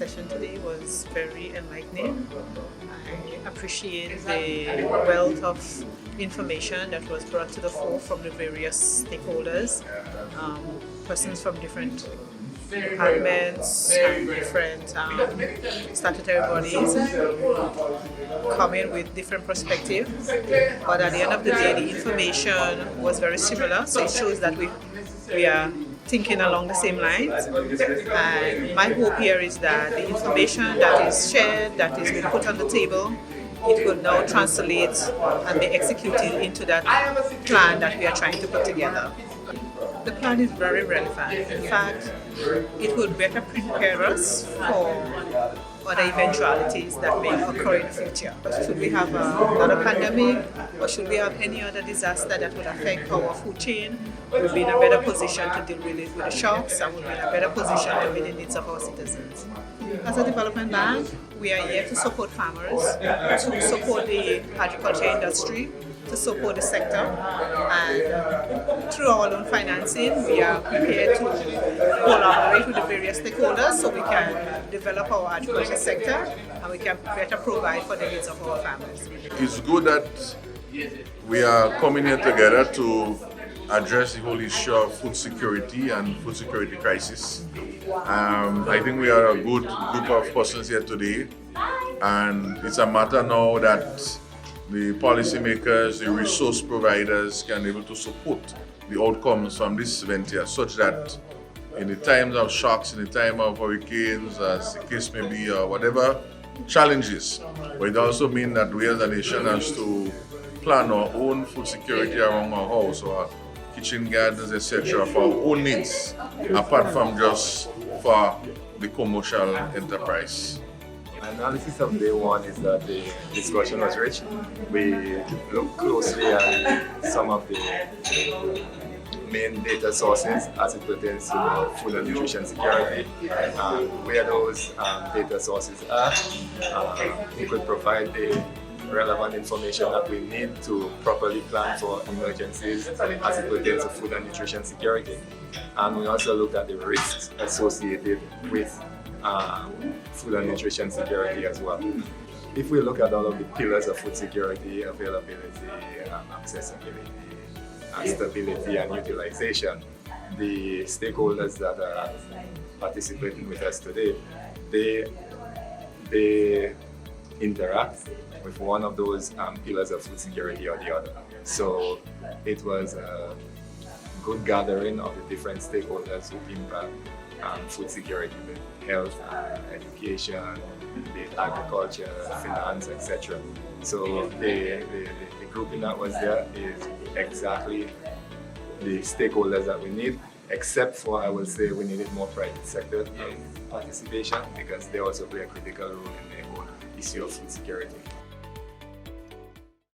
session today was very enlightening. I appreciate the wealth of information that was brought to the fore from the various stakeholders, persons from different departments and different statutory bodies coming with different perspectives. But at the end of the day, the information was very similar, so it shows that we are thinking along the same lines. And my hope here is that the information that is shared, that is being put on the table, it could now translate and be executed into that plan that we are trying to put together. The plan is very relevant. In fact, it will better prepare us for other eventualities that may occur in the future. Should we have another pandemic, or should we have any other disaster that would affect our food chain, we'll be in a better position to deal with it with the shocks, and we'll be in a better position to meet the needs of our citizens. As a development bank, we are here to support farmers, to support the agriculture industry, to support the sector, and through our loan financing, we are prepared to collaborate with the various stakeholders so we can develop our agriculture sector and we can better provide for the needs of our farmers. It's good that we are coming here together to address the whole issue of food security and food security crisis. I think we are a good group of persons here today, and it's a matter now that the policymakers, the resource providers can be able to support the outcomes from this event here, such that in the times of shocks, in the time of hurricanes, as the case may be, or whatever challenges, but it also means that we as a nation has to plan our own food security around our house, our kitchen gardens, etc., for our own needs, apart from just for the commercial enterprise. Analysis of day one is that the discussion was rich. We looked closely at some of the main data sources as it pertains to food and nutrition security, where those data sources are. We could provide the relevant information that we need to properly plan for emergencies as it pertains to food and nutrition security. And we also looked at the risks associated with food and nutrition security as well. If we look at all of the pillars of food security, availability, accessibility, stability and utilization, the stakeholders that are participating with us today, they interact with one of those pillars of food security or the other. So it was a good gathering of the different stakeholders who impact food security, the health, education, the agriculture, finance, etc. So the grouping that was there is exactly the stakeholders that we need, except for, I will say, we needed more private sector participation, because they also play a critical role in the whole issue of food security.